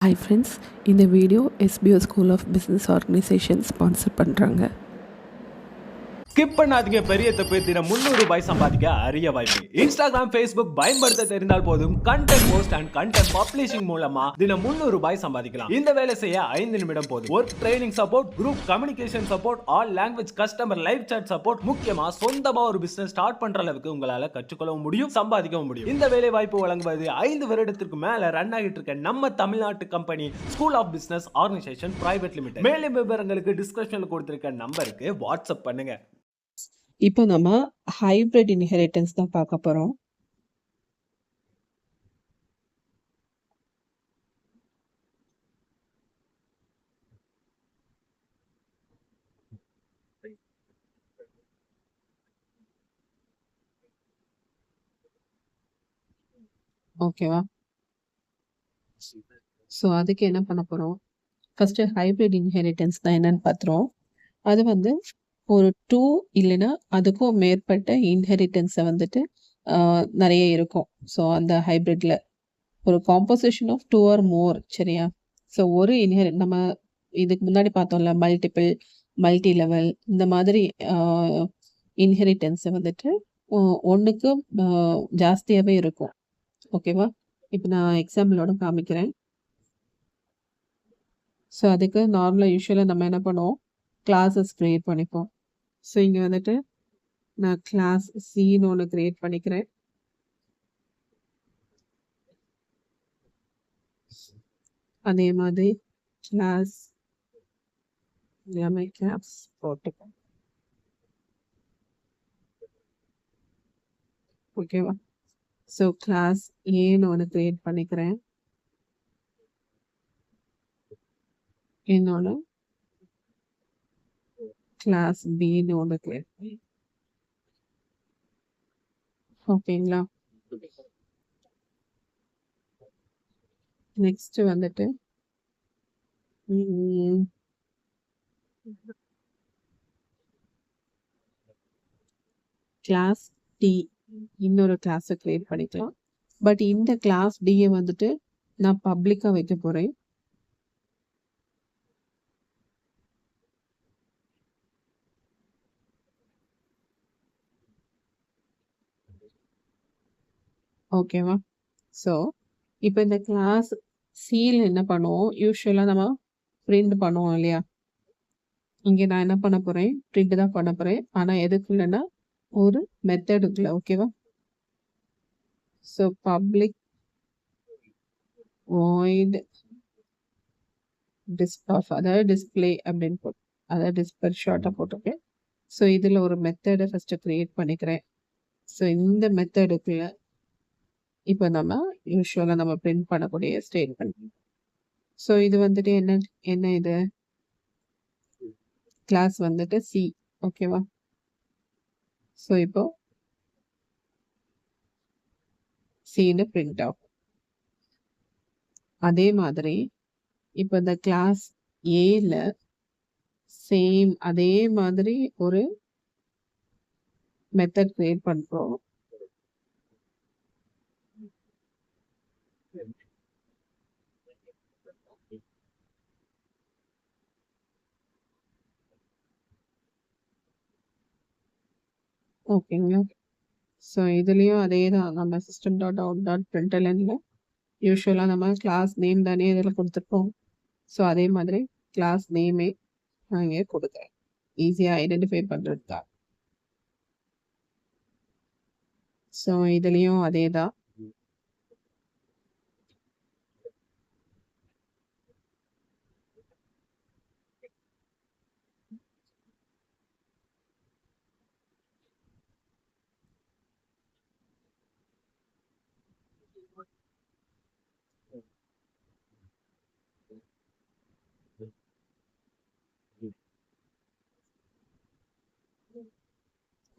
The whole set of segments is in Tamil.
Hi friends, இந்த video SBO School of Business Organization sponsor பண்ணுறாங்க. ஸ்கிப் பண்ணாதீங்க, பெரிய தப்பு. தினம் 300 ரூபாய் சம்பாதிக்க அரிய வாய்ப்பு. இன்ஸ்டாகிராம், ஃபேஸ்புக் பயன்படுத்த தெரிந்தால் போதும். Content post and content publishing மூலமா தினம் 300 ரூபாய் சம்பாதிக்கலாம். இந்த வேலை செய்ய 5 நிமிடம் போதும். Work training support, group communication support, all language customer live chat support, முக்கியமா சொந்தமா ஒரு பிசினஸ் ஸ்டார்ட் பண்ற அளவுக்கு உங்களால கற்றுக்கொள்ளவும் முடியும், சம்பாதிக்கவும் முடியும். இந்த வேலை வாய்ப்பு வழங்குவது 5 வருடத்திற்கு மேல ரன் ஆகிட்டு இருக்க நம்ம தமிழ்நாட்டு company school of business organisation private limited. மேலும் விவரங்களுக்கு டிஸ்கிரிப்ஷன்ல கொடுத்திருக்க நம்பருக்கு வாட்ஸ்அப் பண்ணுங்க. இப்போ நம்ம ஹைபிரிட் இன்ஹெரிட்டன்ஸ் தான் பார்க்க போறோம். ஓகேவா? ஸோ அதுக்கு என்ன பண்ண போறோம்? ஃபர்ஸ்ட் ஹைபிரிட் இன்ஹெரிட்டன்ஸ் தான் என்னன்னு பார்த்துறோம். அது வந்து ஒரு 2 இல்லைன்னா அதுக்கும் மேற்பட்ட இன்ஹெரிட்டன்ஸை வந்துட்டு நிறைய இருக்கும். ஸோ அந்த ஹைபிரிட்ல ஒரு காம்போசிஷன் ஆஃப் 2 ஆர் மோர். சரியா? ஸோ ஒரு நம்ம இதுக்கு முன்னாடி பார்த்தோம்ல, மல்டி லெவல், இந்த மாதிரி இன்ஹெரிட்டன்ஸை வந்துட்டு ஒன்றுக்கு ஜாஸ்தியாகவே இருக்கும். ஓகேவா? இப்போ நான் எக்ஸாம்பிளோட காமிக்கிறேன். ஸோ அதுக்கு நார்மலாக யூஸ்வலாக நம்ம என்ன பண்ணுவோம், கிளாஸஸ் க்ரியேட் பண்ணிப்போம். ஸோ இங்கே வந்துட்டு நான் கிளாஸ் சின்னு ஒன்று க்ரியேட் பண்ணிக்கிறேன். அதே மாதிரி கிளாஸ் எல்லாமே கேப்ஸ் போட்டுப்போம். ஓகேவா? ஸோ கிளாஸ் ஏன்னு ஒன்று க்ரியேட் பண்ணிக்கிறேன். இன்னொன்று கிளாஸ் பின்னு ஒன்று க்ரியேட் பண்ணி, ஓகேங்களா? நெக்ஸ்ட் வந்துட்டு கிளாஸ் டி இன்னொரு கிளாஸை கிரியேட் பண்ணிக்கலாம். பட் இந்த கிளாஸ் டியை வந்துட்டு நான் பப்ளிக்காக வைக்க போகிறேன். ஓகேவா? ஸோ இப்போ இந்த கிளாஸ் சியில் என்ன பண்ணுவோம், யூஸ்வலாக நம்ம பிரிண்ட் பண்ணுவோம் இல்லையா? இங்கே நான் என்ன பண்ண போகிறேன், பிரிண்ட் தான் பண்ண போகிறேன். ஆனால் எதுக்குள்ளனா ஒரு மெத்தடுக்குள்ள. ஓகேவா? ஸோ பப்ளிக் வாய்ட் அதாவது டிஸ்பிளே அப்படின்னு போட்டு, அதாவது டிஸ்பிளே ஷார்ட்டாக போட்டிருக்கேன். ஸோ இதில் ஒரு மெத்தடை ஃபஸ்ட்டு க்ரியேட் பண்ணிக்கிறேன். ஸோ இந்த மெத்தடுக்குள்ள இப்போ நம்ம யூஸ்வலாக நம்ம பிரிண்ட் பண்ணக்கூடிய ஸ்டேட்மெண்ட். ஸோ இது வந்துட்டு என்ன இது கிளாஸ் வந்துட்டு சி. ஓகேவா? ஸோ இப்போ சின்னு பிரிண்ட் ஆகும். அதே மாதிரி இப்போ இந்த கிளாஸ் ஏல சேம் அதே மாதிரி ஒரு மெத்தட் கிரியேட் பண்ணுறோம். ஓகேங்களா? ஸோ இதுலேயும் அதே தான், நம்ம system.out.printlnல யூஸ்வலாக நம்ம கிளாஸ் நேம் தானே இதில் கொடுத்துருப்போம். ஸோ அதே மாதிரி கிளாஸ் நேமே நான் இங்கே கொடுக்குறேன், ஈஸியாக ஐடென்டிஃபை பண்ணுறதுக்கா. ஸோ இதுலேயும் அதே தான்.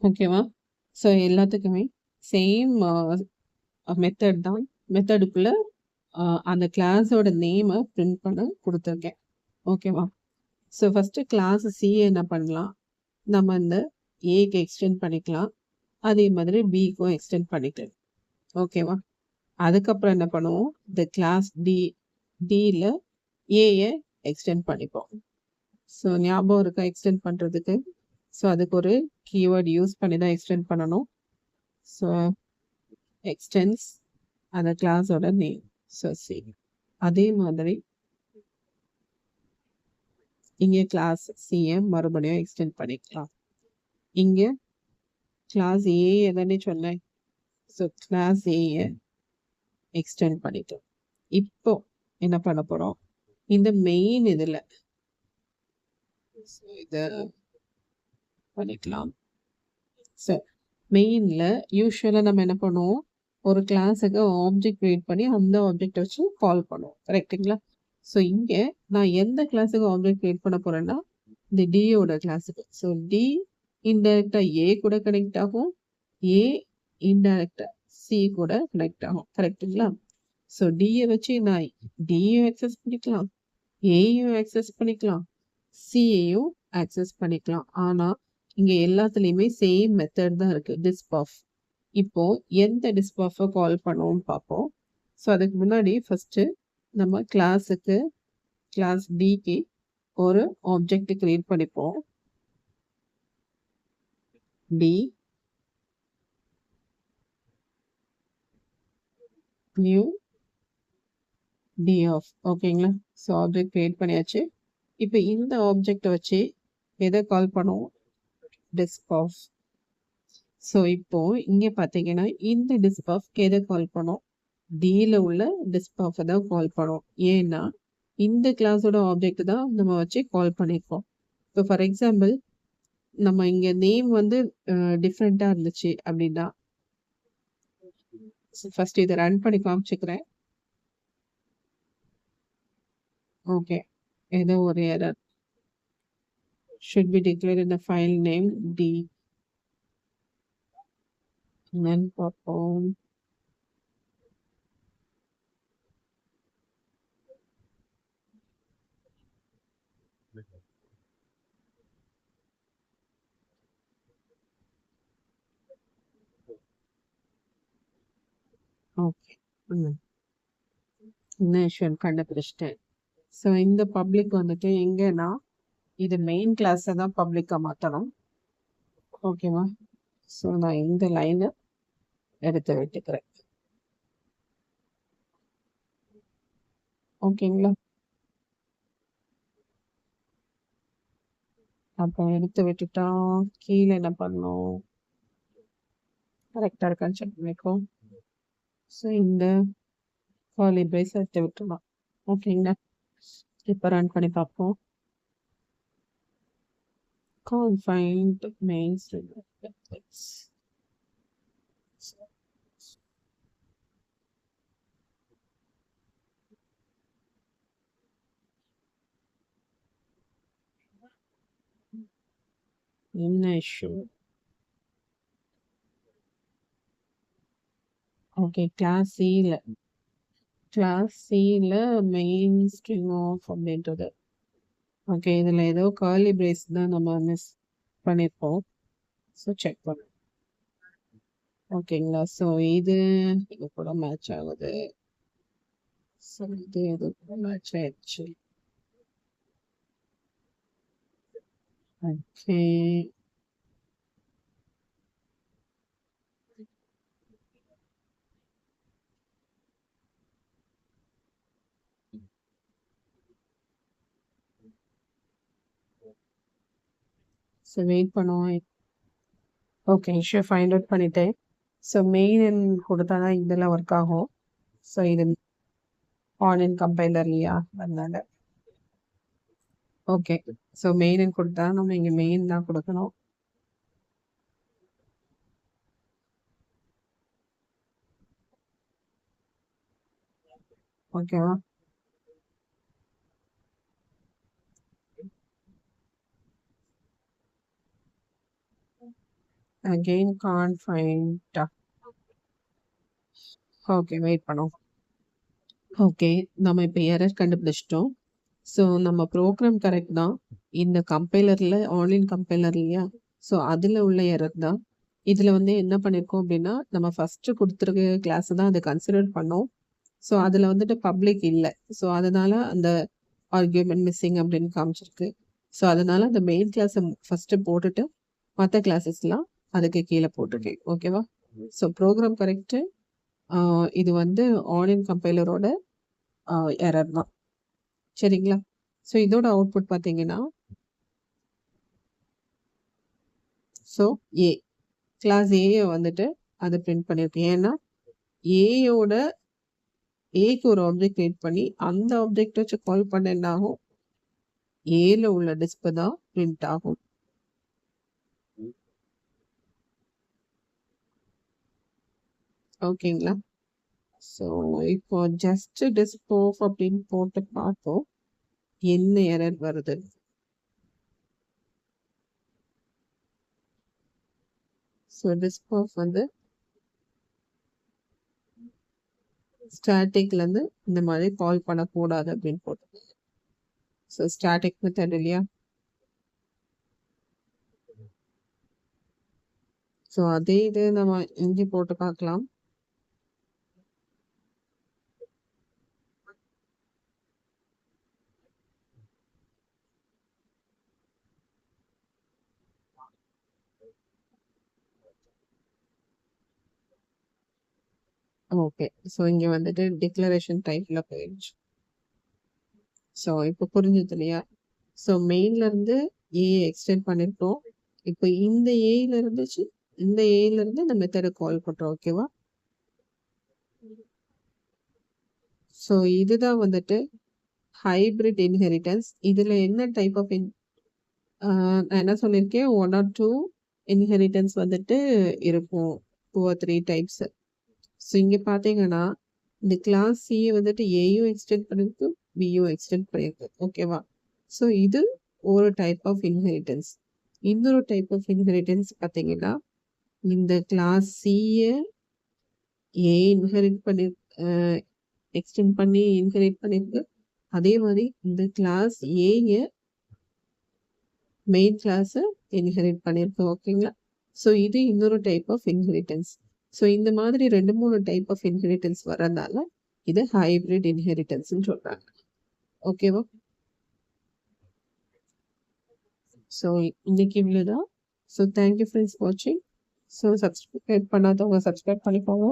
ஓகேவா? ஸோ எல்லாத்துக்குமே சேம் மெத்தட் தான். மெத்தடுக்குள்ள அந்த கிளாஸோட நேமை பிரிண்ட் பண்ண கொடுத்துருக்கேன். ஓகேவா? ஸோ ஃபஸ்ட்டு கிளாஸ் சி என்ன பண்ணலாம், நம்ம இந்த ஏக்கு எக்ஸ்டெண்ட் பண்ணிக்கலாம், அதே மாதிரி பிக்கும் எக்ஸ்டெண்ட் பண்ணிக்கலாம். ஓகேவா? அதுக்கப்புறம் என்ன பண்ணுவோம், இந்த கிளாஸ் டி டியில் ஏயை எக்ஸ்டெண்ட் பண்ணிப்போம். ஸோ ஞாபகம் இருக்கா எக்ஸ்டெண்ட் பண்ணுறதுக்கு? ஸோ அதுக்கு ஒரு கீவேர்ட் யூஸ் பண்ணி தான் எக்ஸ்டெண்ட் பண்ணணும். ஸோ எக்ஸ்டென்ஸ் அந்த கிளாஸோட நேம். ஸோ சி அதே மாதிரி இங்கே கிளாஸ் சியை மறுபடியும் எக்ஸ்டெண்ட் பண்ணிக்கலாம். இங்கே கிளாஸ் ஏ எதானே சொன்னேன். ஸோ கிளாஸ் ஏயை எக்ஸ்டெண்ட் பண்ணிட்டோம். இப்போ என்ன பண்ண போகிறோம்? இந்த மெயின் இதில் இதை பண்ணிக்கலாம். ஸோ மெயினில் யூஸ்வலாக நம்ம என்ன பண்ணுவோம்? ஒரு கிளாஸுக்கு ஆப்ஜெக்ட் க்ரியேட் பண்ணி அந்த ஆப்ஜெக்டை வச்சு கால் பண்ணுவோம். கரெக்டுங்களா? ஸோ இங்கே நான் எந்த கிளாஸுக்கு ஆப்ஜெக்ட் க்ரியேட் பண்ண போகிறேன்னா இந்த டியோட கிளாஸுக்கு. ஸோ டி இன்டைரக்டாக ஏ கூட கனெக்ட் ஆகும், ஏ இன்டைரக்டாக சி கூட கனெக்ட் ஆகும். கரெக்டுங்களா? ஸோ டியை வச்சு நான் டியும் ஆக்சஸ் பண்ணிக்கலாம், ஏயும் ஆக்சஸ் பண்ணிக்கலாம், சியையும் ஆக்சஸ் பண்ணிக்கலாம். ஆனால் இங்கே எல்லாத்துலேயுமே சேம் மெத்தட் தான் இருக்குது, டிஸ்பாஃப். இப்போ எந்த டிஸ்பாஃபை கால் பண்ணுவோம்னு பார்ப்போம். ஸோ அதுக்கு முன்னாடி ஃபஸ்ட்டு நம்ம கிளாஸுக்கு கிளாஸ் டிக்கு ஒரு ஆப்ஜெக்ட் கிரியேட் பண்ணிப்போம். D new D of. ஓகேங்களா? ஸோ ஆப்ஜெக்ட் கிரியேட் பண்ணியாச்சு. இப்போ இந்த ஆப்ஜெக்டை வச்சு எதை கால் பண்ணுவோம்? டிஸ்பாஃப். ஸோ இப்போ இங்கே பார்த்தீங்கன்னா இந்த டிஸ்பாஃப் எதை கால் பண்ணோம்? டியில் உள்ள டிஸ்பாஃபை தான் கால் பண்ணோம். ஏன்னா இந்த கிளாஸோட ஆப்ஜெக்ட் தான் நம்ம வச்சு கால் பண்ணியிருக்கோம். இப்போ ஃபார் எக்ஸாம்பிள் நம்ம இங்கே நேம் வந்து டிஃப்ரெண்ட்டாக இருந்துச்சு அப்படின்னா ஃபர்ஸ்ட் இதை ரன் பண்ணி காமிச்சுக்கிறேன். ஓகே, ஏதோ ஒரு error. should be declared in the file name D. then perform okay இன்ஷன் கண்டுபிடிச்சிட்டேன். ஸோ இந்த பப்ளிக் வந்துட்டு எங்கன்னா இது மெயின் கிளாஸை தான் பப்ளிக்காக மாற்றணும். ஓகேவா? ஸோ நான் இந்த லைனை எடுத்து விட்டுக்கிறேன். ஓகேங்களா? அப்போ எடுத்து விட்டுட்டா கீழே என்ன பண்ணணும்? கரெக்டாக இருக்கான்னு செக் பண்ணிக்கோ. ஸோ இந்த காலி பிரேஸ் எடுத்து விட்டுலாம். ஓகேங்களா? இப்போ ரன் பண்ணி பார்ப்போம். Can't find mainstream methods. என்ன இஷ்யூ? ஓகே, கிளாஸ் சியில் மெயின் ஸ்ட்ரிங் ஆஃப் அப்படின்றது. ஓகே, இதில் ஏதோ கார்லி பிரேஸ் தான் நம்ம மிஸ் பண்ணியிருப்போம். ஸோ செக் பண்ணு. ஓகேங்களா? ஸோ இது கூட மேட்ச் ஆகுது. ஸோ இது கூட மேட்ச் ஆயிடுச்சு. ஓகே, ஸோ வெயிட் பண்ணுவோம். ஓகே, இஷ்யூ ஃபைண்ட் அவுட் பண்ணிட்டேன். ஸோ மெயின் கொடுத்தா தான் இதெல்லாம் ஒர்க் ஆகும். ஸோ இது ஆன்லைன் கம்பைலர் இல்லையா, அதனால ஓகே. ஸோ மெயின் கொடுத்தா நம்ம இங்கே மெயின் தான் கொடுக்கணும். ஓகேவா? again can't find. Okay, wait பண்ணோம். ஓகே, நம்ம இப்போ எரர் கண்டுபிடிச்சிட்டோம். ஸோ நம்ம ப்ரோக்ராம் கரெக்ட் தான். இந்த கம்பைலரில் ஆன்லைன் கம்பைலர் இல்லையா, ஸோ அதில் உள்ள எரர் தான். இதில் வந்து என்ன பண்ணியிருக்கோம் அப்படின்னா நம்ம ஃபஸ்ட்டு கொடுத்துருக்க கிளாஸை தான் அதை கன்சிடர் பண்ணோம். ஸோ அதில் வந்துட்டு பப்ளிக் இல்லை. ஸோ அதனால அந்த ஆர்கியூமெண்ட் மிஸ்ஸிங் அப்படின்னு காமிச்சிருக்கு. ஸோ அதனால அந்த மெயின் கிளாஸை ஃபஸ்ட்டு போட்டுட்டு மற்ற கிளாஸஸ்லாம் அதுக்கு கீழே போட்டிருக்கேன். ஓகேவா? So program correct. இது வந்து ஆன்லைன் கம்பைலரோட எரர் தான். சரிங்களா? ஸோ இதோட அவுட்புட் பார்த்தீங்கன்னா ஸோ ஏ கிளாஸ் ஏயை வந்துட்டு அதை பிரிண்ட் பண்ணியிருக்கேன். ஏன்னா ஏயோட ஏக்கு ஒரு ஆப்ஜெக்ட் கிரியேட் பண்ணி அந்த ஆப்ஜெக்ட் வச்சு கால் பண்ண என்ன ஆகும், ஏல உள்ள டிஸ்பிளே தான் பிரிண்ட் ஆகும். ஓகேங்களா? ஸோ இப்போ ஜஸ்ட் டிஸ்போஃப் அப்படின்னு போட்டு பார்த்தோம் என்ன எரர் வருது. ஸோ டிஸ்போஃப் வந்து ஸ்டாட்டிக்லேருந்து இந்த மாதிரி கால் பண்ணக்கூடாது அப்படின்னு போட்டு. ஸோ ஸ்டாட்டிக் மெத்தட் இல்லையா? ஸோ அதே இது நம்ம இங்கே போட்டு பார்க்கலாம். ஓகே. ஸோ இங்கே வந்துட்டு டிக்ளரேஷன் டைப்ல போயிடுச்சு. ஸோ இப்போ புரிஞ்சது இல்லையா? ஸோ மெயின்லேருந்து ஏஐ எக்ஸ்டெண்ட் பண்ணியிருக்கோம். இப்போ இந்த ஏல இருந்துச்சு, இந்த ஏல இருந்து இந்த மெத்தடை கால் பண்ணுறோம். ஓகேவா? ஸோ இதுதான் வந்துட்டு ஹைபிரிட் இன்ஹெரிட்டன்ஸ். இதில் என்ன டைப் ஆஃப் நான் என்ன சொல்லியிருக்கேன், 1 or 2 இன்ஹெரிட்டன்ஸ் வந்துட்டு இருக்கும், 2 or 3 டைப்ஸ். ஸோ இங்கே பார்த்தீங்கன்னா இந்த கிளாஸ் சியை வந்துட்டு ஏயும் எக்ஸ்டெண்ட் பண்ணியிருக்கு, பியும் எக்ஸ்டெண்ட் பண்ணியிருக்கு. ஓகேவா? ஸோ இது ஒரு டைப் ஆஃப் இன்ஹெரிட்டன்ஸ். இன்னொரு டைப் ஆஃப் இன்ஹெரிட்டன்ஸ் பார்த்தீங்கன்னா இந்த கிளாஸ் சியை ஏ இன்ஹெரிட் பண்ணி எக்ஸ்டெண்ட் பண்ணி இன்ஹெரிட் பண்ணியிருக்கு. அதே மாதிரி இந்த கிளாஸ் ஏயை மெயின் கிளாஸை இன்ஹெரிட் பண்ணியிருக்கு. ஓகேங்களா? ஸோ இது இன்னொரு டைப் ஆஃப் இன்ஹெரிட்டன்ஸ். ஸோ இந்த மாதிரி 2-3 டைப் ஆஃப் இன்ஹெரிட்டன்ஸ் வரதுனால இது ஹைபிரிட் இன்ஹெரிட்டன்ஸ்னு சொல்கிறாங்க. ஓகேவா? ஸோ இன்னைக்கு இவ்வளோதான். ஸோ தேங்க்யூ ஃப்ரெண்ட்ஸ் வாட்சிங். ஸோ சப்ஸ்கிரைப் பண்ணாதவங்க சப்ஸ்கிரைப் பண்ணிக்கோங்க,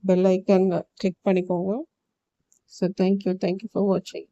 பெல் ஐக்கான் கிளிக் பண்ணிக்கோங்க. ஸோ தேங்க்யூ ஃபார் வாட்சிங்.